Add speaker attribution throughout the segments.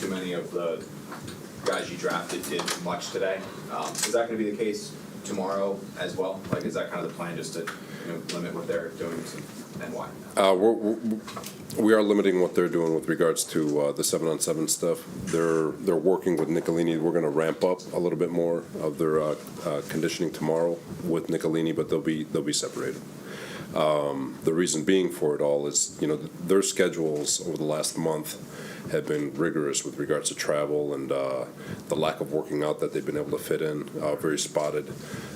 Speaker 1: too many of the guys you drafted did much today. Is that going to be the case tomorrow as well? Like, is that kind of the plan, just to limit what they're doing and why?
Speaker 2: We are limiting what they're doing with regards to the 7-on-7 stuff. They're working with Nicolini. We're going to ramp up a little bit more of their conditioning tomorrow with Nicolini, but they'll be separated. The reason being for it all is, their schedules over the last month have been rigorous with regards to travel and the lack of working out that they've been able to fit in. Very spotted.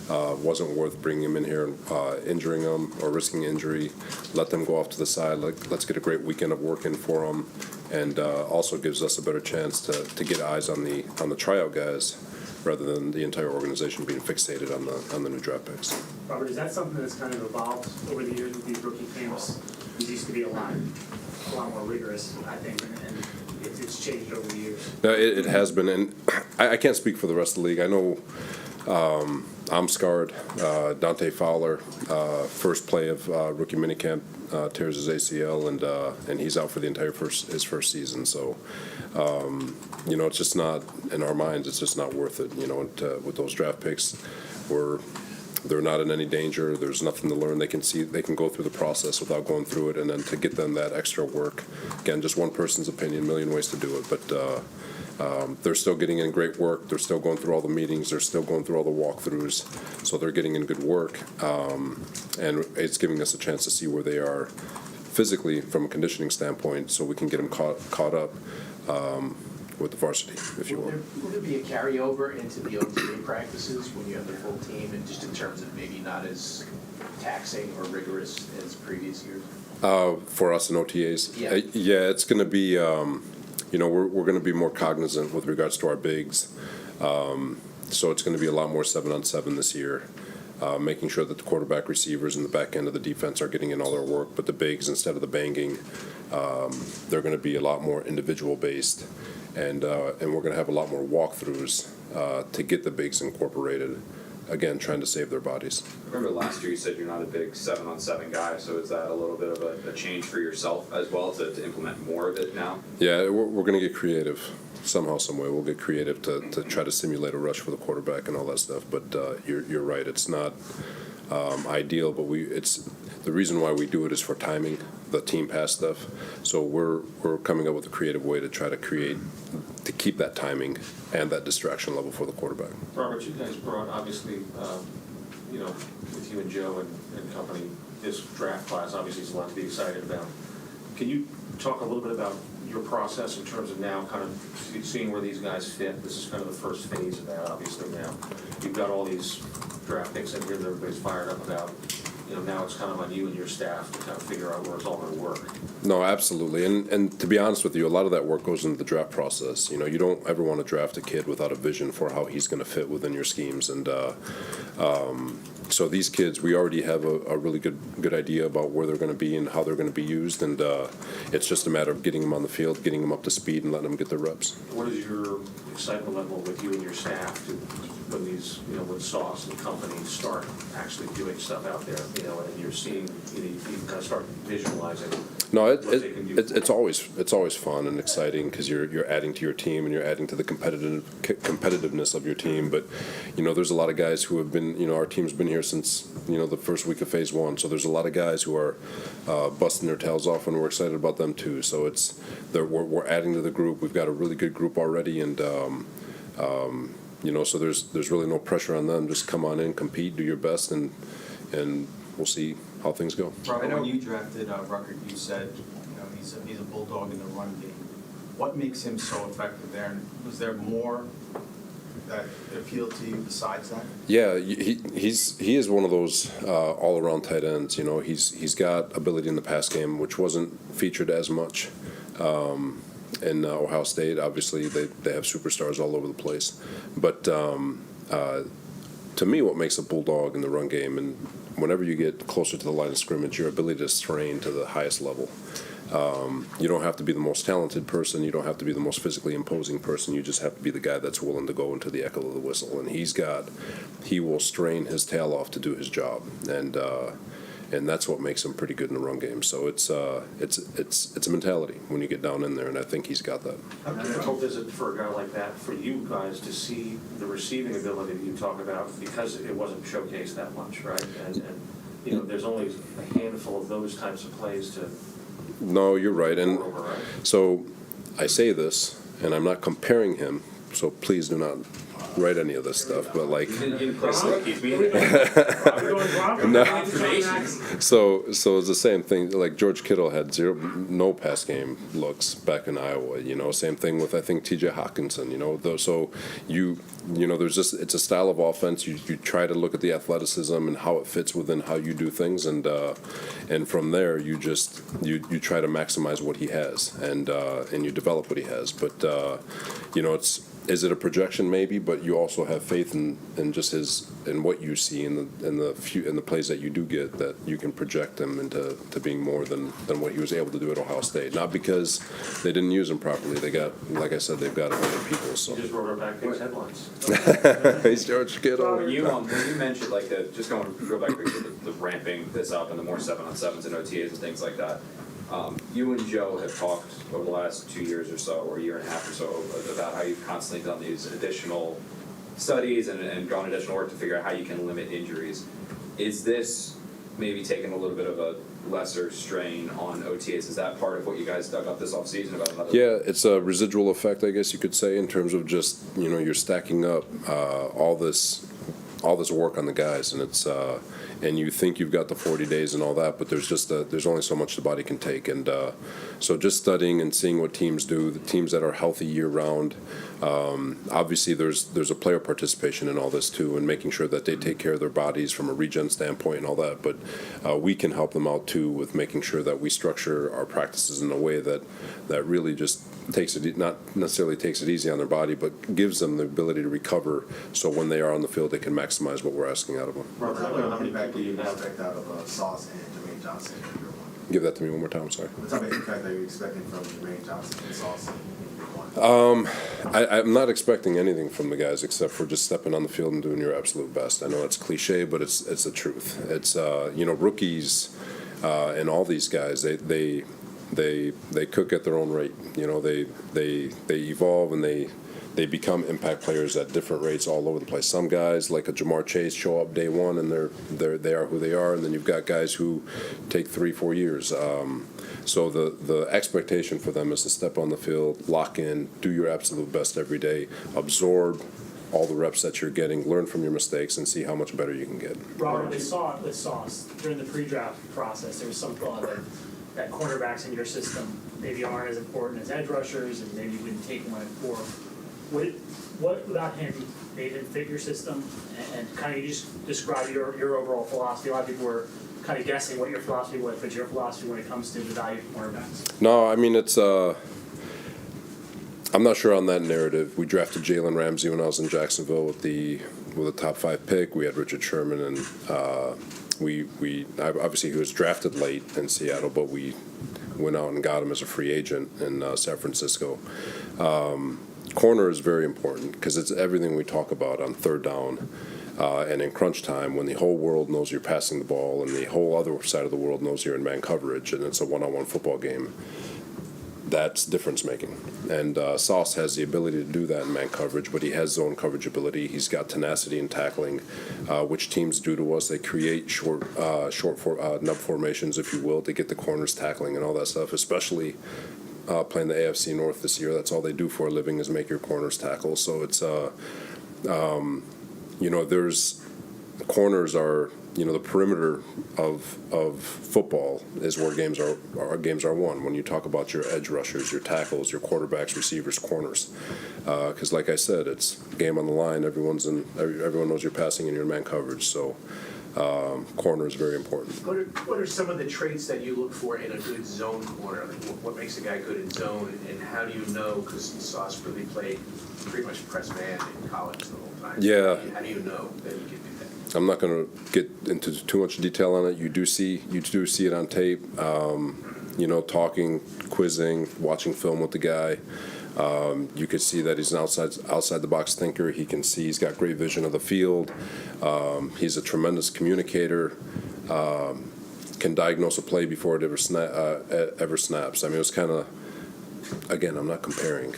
Speaker 2: Wasn't worth bringing them in here and injuring them or risking injury. Let them go off to the side. Let's get a great weekend of work in for them, and also gives us a better chance to get eyes on the tryout guys, rather than the entire organization being fixated on the new draft picks.
Speaker 3: Robert, is that something that's kind of evolved over the years with these rookie camps? These used to be a lot more rigorous, I think, and it's changed over the years.
Speaker 2: No, it has been, and I can't speak for the rest of the league. I know I'm scarred. Dante Fowler, first play of Rookie Minicamp, tears his ACL, and he's out for the entire his first season. So, it's just not, in our minds, it's just not worth it. With those draft picks, they're not in any danger. There's nothing to learn. They can go through the process without going through it, and then to get them that extra work. Again, just one person's opinion, a million ways to do it, but they're still getting in great work. They're still going through all the meetings. They're still going through all the walkthroughs. So they're getting in good work, and it's giving us a chance to see where they are physically from a conditioning standpoint, so we can get them caught up with the varsity, if you will.
Speaker 4: Will there be a carryover into the OTA practices when you have the full team, and just in terms of maybe not as taxing or rigorous as previous years?
Speaker 2: For us in OTAs?
Speaker 4: Yeah.
Speaker 2: It's going to be, we're going to be more cognizant with regards to our bigs. So it's going to be a lot more 7-on-7 this year, making sure that the quarterback, receivers, and the back end of the defense are getting in all their work, but the bigs, instead of the banging, they're going to be a lot more individual based. And we're going to have a lot more walkthroughs to get the bigs incorporated. Again, trying to save their bodies.
Speaker 1: I remember last year you said you're not a big 7-on-7 guy, so is that a little bit of a change for yourself as well to implement more of it now? Yeah,
Speaker 2: we're going to get creative somehow, some way. We'll get creative to try to simulate a rush for the quarterback and all that stuff. But you're right, it's not ideal, but it's the reason why we do it is for timing, the team pass stuff. So we're coming up with a creative way to try to keep that timing and that distraction level for the quarterback.
Speaker 5: Robert, you guys brought, obviously, with you and Joe and company, this draft class obviously is a lot to be excited about. Can you talk a little bit about your process in terms of now kind of seeing where these guys fit? This is kind of the first phase of that, obviously. Now you've got all these draft picks in here that everybody's fired up about. Now it's kind of on you and your staff to kind of figure out where it's all going to work.
Speaker 2: No, absolutely. And to be honest with you, a lot of that work goes into the draft process. You don't ever want to draft a kid without a vision for how he's going to fit within your schemes. And so these kids, we already have a really good idea about where they're going to be and how they're going to be used. And it's just a matter of getting them on the field, getting them up to speed, and letting them get their reps.
Speaker 5: What is your excitement level with you and your staff when these, when Sauce and company start actually doing stuff out there, and you're seeing, you can kind of start visualizing.
Speaker 2: No, it's always fun and exciting because you're adding to your team and you're adding to the competitiveness of your team. But there's a lot of guys who have been, our team's been here since the first week of phase 1. So there's a lot of guys who are busting their tails off, and we're excited about them too. So we're adding to the group. We've got a really good group already, and so there's really no pressure on them. Just come on in, compete, do your best, and we'll see how things go.
Speaker 6: Robert, when you drafted Rucker, you said he's a bulldog in the run game. What makes him so effective there? And was there more that appealed to you besides that? Yeah,
Speaker 2: he is one of those all-around tight ends. He's got ability in the pass game, which wasn't featured as much in Ohio State. Obviously, they have superstars all over the place. But to me, what makes a bulldog in the run game, and whenever you get closer to the line of scrimmage, your ability to strain to the highest level. You don't have to be the most talented person. You don't have to be the most physically imposing person. You just have to be the guy that's willing to go into the echo of the whistle. And he will strain his tail off to do his job. And and that's what makes him pretty good in the run game. So it's a mentality when you get down in there, and I think he's got that.
Speaker 5: Difficult is it for a guy like that, for you guys to see the receiving ability that you talk about, because it wasn't showcased that much, right? And you know, there's only a handful of those types of plays to
Speaker 2: No, you're right, and
Speaker 5: go over, right?
Speaker 2: so I say this, and I'm not comparing him, so please do not write any of this stuff, but like,
Speaker 1: You didn't play rookies, we
Speaker 2: so it's the same thing, like George Kittle had no pass game looks back in Iowa, you know, same thing with, I think, TJ Hawkinson, you know, so you know, there's just, it's a style of offense, you try to look at the athleticism and how it fits within how you do things, and from there, you try to maximize what he has, and you develop what he has, but, you know, is it a projection? Maybe, but you also have faith in just in what you see in the plays that you do get, that you can project him into being more than what he was able to do at Ohio State. Not because they didn't use him properly. They got, like I said, they've got other people. So
Speaker 5: You just wrote our back page headlines.
Speaker 2: he's George Kittle.
Speaker 1: When you mentioned like just go back quickly to the ramping this up and the more 7-on-7s and OTAs and things like that. You and Joe have talked over the last 2 years or so, or a year and a half or so, about how you've constantly done these additional studies and gone additional work to figure out how you can limit injuries. Is this maybe taking a little bit of a lesser strain on OTAs? Is that part of what you guys dug up this offseason about another?
Speaker 2: Yeah, it's a residual effect, I guess you could say, in terms of just, you know, you're stacking up all this work on the guys, and it's and you think you've got the 40 days and all that, but there's only so much the body can take, and so just studying and seeing what teams do, the teams that are healthy year round. Obviously, there's a player participation in all this too, and making sure that they take care of their bodies from a regen standpoint and all that. But we can help them out too with making sure that we structure our practices in a way that really just not necessarily takes it easy on their body, but gives them the ability to recover. So when they are on the field, they can maximize what we're asking out of them.
Speaker 5: Robert,
Speaker 7: What type of
Speaker 5: how many
Speaker 7: impact
Speaker 5: people
Speaker 7: do
Speaker 5: do
Speaker 7: you
Speaker 5: you have?
Speaker 7: expect out of Sauce and Jermaine Johnson in year one?
Speaker 2: Give that to me one more time. I'm sorry.
Speaker 7: What type of impact are you expecting from Jermaine Johnson and Sauce in year one?
Speaker 2: I'm not expecting anything from the guys except for just stepping on the field and doing your absolute best. I know it's cliche, but it's the truth. It's you know, rookies and all these guys, they cook at their own rate. You know, they evolve and they become impact players at different rates all over the place. Some guys, like a Jamar Chase, show up day one and they are who they are, and then you've got guys who take 3-4 years. So the expectation for them is to step on the field, lock in, do your absolute best every day, absorb all the reps that you're getting, learn from your mistakes, and see how much better you can get.
Speaker 3: Robert, we saw it with Sauce during the pre-draft process. There was some thought that cornerbacks in your system maybe aren't as important as edge rushers, and maybe you wouldn't take one at 4. What about him made him fit your system? And kind of you just describe your overall philosophy. A lot of people were kind of guessing what your philosophy was, but your philosophy when it comes to the value of cornerbacks.
Speaker 2: No, I mean, it's I'm not sure on that narrative. We drafted Jalen Ramsey when I was in Jacksonville with a top 5 pick. We had Richard Sherman, and obviously he was drafted late in Seattle, but we went out and got him as a free agent in San Francisco. Corner is very important because it's everything we talk about on third down and in crunch time, when the whole world knows you're passing the ball and the whole other side of the world knows you're in man coverage and it's a one-on-one football game. That's difference making, and Sauce has the ability to do that in man coverage, but he has zone coverage ability. He's got tenacity in tackling, which teams do to us. They create short nub formations, if you will, to get the corners tackling and all that stuff, especially playing the AFC North this year. That's all they do for a living is make your corners tackle. So it's you know, there's corners are, you know, the perimeter of football is where games are won. When you talk about your edge rushers, your tackles, your quarterbacks, receivers, corners, because like I said, it's game on the line. Everyone knows you're passing in your man coverage. So corner is very important.
Speaker 4: What are some of the traits that you look for in a good zone corner? Like what makes a guy good in zone, and how do you know? Because Sauce really played pretty much press man in college the whole time.
Speaker 2: Yeah.
Speaker 4: How do you know that you can do that?
Speaker 2: I'm not going to get into too much detail on it. You do see it on tape. You know, talking, quizzing, watching film with the guy. You could see that he's an outside the box thinker. He can see he's got great vision of the field. He's a tremendous communicator. can diagnose a play before it ever snaps. I mean, it was kind of, again, I'm not comparing,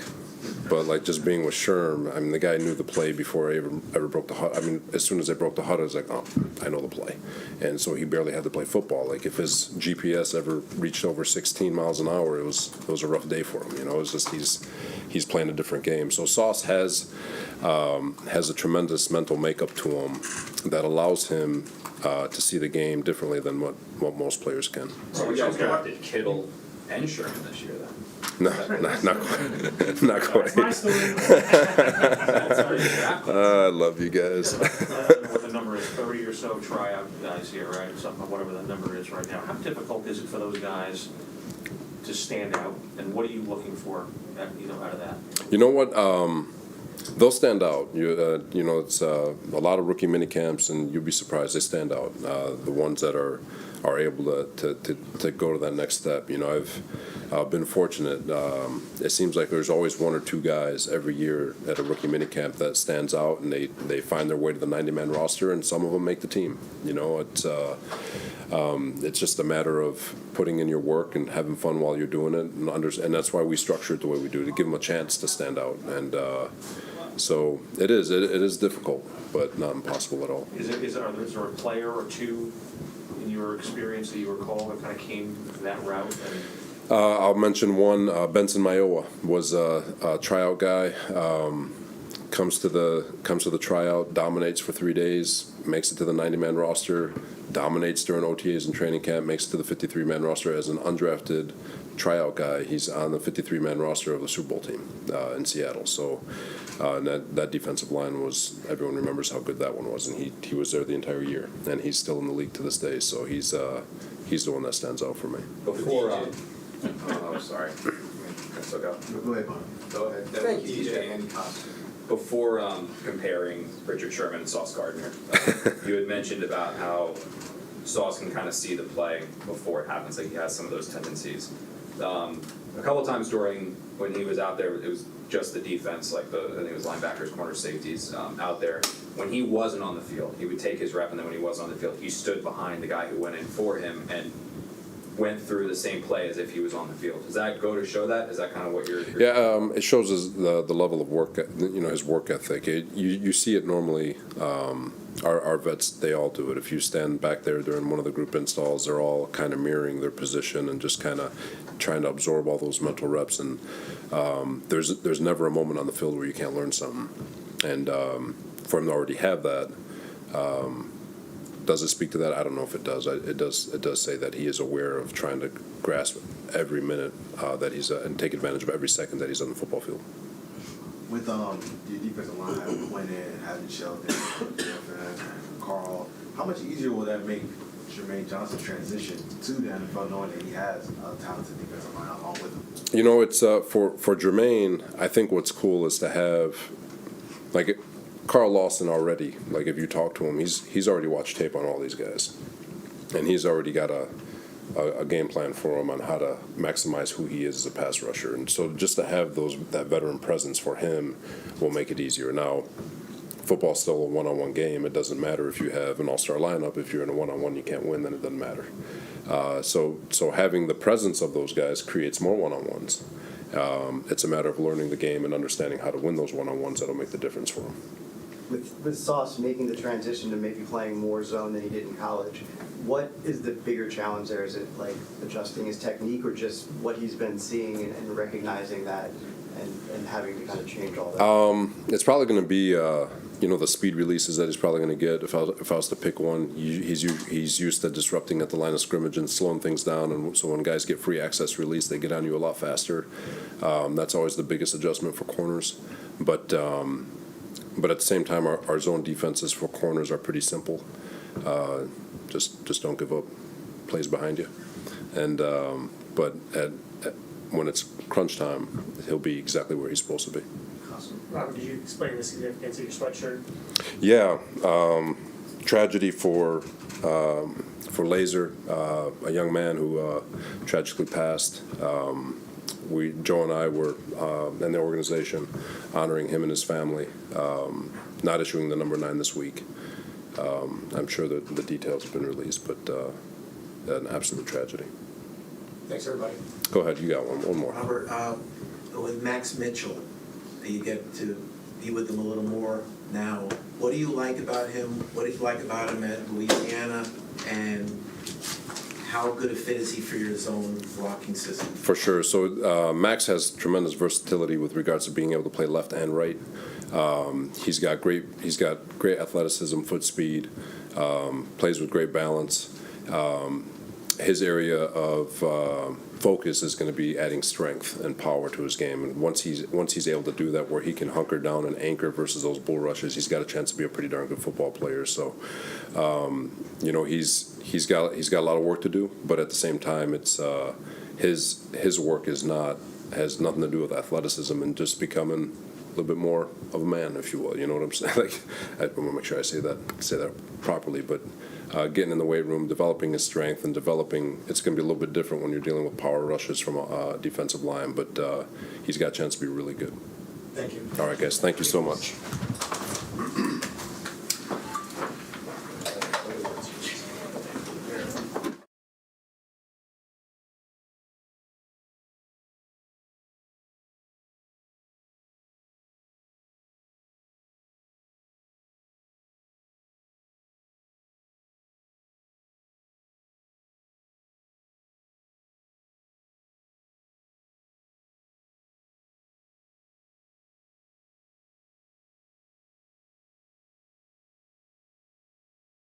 Speaker 2: but like just being with Sherm, I mean, the guy knew the play before I ever broke the huddle. I mean, as soon as I broke the huddle, I was like, oh, I know the play. And so he barely had to play football. Like if his GPS ever reached over 16 miles an hour, it was a rough day for him. You know, it's just he's playing a different game. So Sauce has a tremendous mental makeup to him that allows him to see the game differently than what most players can.
Speaker 1: So you guys drafted Kittle and Sherman this year, then?
Speaker 2: No, not quite. Not quite.
Speaker 3: That's my story.
Speaker 2: I love you guys.
Speaker 5: I don't know what the number is, 30 or so tryout guys here, right? Something, whatever that number is right now. How difficult is it for those guys to stand out, and what are you looking for, out of that?
Speaker 2: You know what? They'll stand out. You know, it's a lot of rookie minicamps, and you'll be surprised they stand out. The ones that are able to go to that next step. You know, I've been fortunate. It seems like there's always one or two guys every year at a rookie minicamp that stands out, and they find their way to the 90-man roster, and some of them make the team. You know, it's just a matter of putting in your work and having fun while you're doing it, and that's why we structure it the way we do, to give them a chance to stand out. And so it is difficult, but not impossible at all.
Speaker 5: Is there a player or two in your experience that you recall that kind of came that route?
Speaker 2: I'll mention one. Benson Mayowa was a tryout guy. Comes to the tryout, dominates for 3 days, makes it to the 90-man roster, dominates during OTAs and training camp, makes it to the 53-man roster as an undrafted tryout guy. He's on the 53-man roster of the Super Bowl team in Seattle. So and that defensive line everyone remembers how good that one was, and he was there the entire year, and he's still in the league to this day. So he's the one that stands out for me.
Speaker 1: Before, oh, sorry. I still go.
Speaker 7: Go ahead, Bob.
Speaker 1: Go ahead.
Speaker 7: Thank you, DJ and Costa.
Speaker 1: Before comparing Richard Sherman and Sauce Gardner, you had mentioned about how Sauce can kind of see the play before it happens, like he has some of those tendencies. A couple times during when he was out there, it was just the defense, like I think it was linebackers, corner safeties out there. When he wasn't on the field, he would take his rep, and then when he was on the field, he stood behind the guy who went in for him and went through the same play as if he was on the field. Does that go to show that? Is that kind of what you're
Speaker 2: Yeah, it shows the level of work, his work ethic. You see it normally. Our vets, they all do it. If you stand back there during one of the group installs, they're all kind of mirroring their position and just kind of trying to absorb all those mental reps. And there's never a moment on the field where you can't learn something. And for him to already have that, does it speak to that? I don't know if it does. It does say that he is aware of trying to grasp every minute that he's and take advantage of every second that he's on the football field.
Speaker 7: With your defensive line having Quinn having Sheldon, Carl, how much easier will that make Jermaine Johnson's transition to the NFL, knowing that he has a talented defensive line along with him?
Speaker 2: You know, it's for Jermaine. I think what's cool is to have like Carl Lawson already. Like if you talk to him, he's already watched tape on all these guys, and he's already got a game plan for him on how to maximize who he is as a pass rusher. And so just to have that veteran presence for him will make it easier. Now, football's still a one-on-one game. It doesn't matter if you have an all-star lineup. If you're in a one-on-one, you can't win, then it doesn't matter. So having the presence of those guys creates more one-on-ones. It's a matter of learning the game and understanding how to win those one-on-ones that'll make the difference for him.
Speaker 8: With Sauce making the transition to maybe playing more zone than he did in college, what is the bigger challenge there? Is it like adjusting his technique, or just what he's been seeing and recognizing that and having to kind of change all that?
Speaker 2: It's probably going to be the speed releases that he's probably going to get. If I was to pick one, he's used to disrupting at the line of scrimmage and slowing things down, and so when guys get free access release, they get on you a lot faster. That's always the biggest adjustment for corners, but at the same time, our zone defenses for corners are pretty simple. Just don't give up plays behind you, and but when it's crunch time, he'll be exactly where he's supposed to be.
Speaker 3: Robert, did you explain the significance of your sweatshirt?
Speaker 2: Yeah, tragedy for Laser, a young man who tragically passed. Joe and I were in the organization honoring him and his family, not issuing the number 9 this week. I'm sure that the details have been released, but an absolute tragedy.
Speaker 5: Thanks, everybody.
Speaker 2: Go ahead, you got one more.
Speaker 9: Robert, with Max Mitchell, you get to be with him a little more now. What do you like about him? What did you like about him at Louisiana? And how good a fit is he for your zone blocking system?
Speaker 2: For sure. So Max has tremendous versatility with regards to being able to play left and right. He's got great athleticism, foot speed, plays with great balance. His area of focus is going to be adding strength and power to his game. And once he's able to do that, where he can hunker down and anchor versus those bull rushes, he's got a chance to be a pretty darn good football player. So, he's got a lot of work to do, but at the same time, it's his work has nothing to do with athleticism and just becoming a little bit more of a man, if you will. You know what I'm saying? Like, I want to make sure I say that properly, but. Getting in the weight room, developing his strength, and it's going to be a little bit different when you're dealing with power rushes from a defensive line, but he's got a chance to be really good.
Speaker 9: Thank you.
Speaker 2: All right, guys, thank you so much.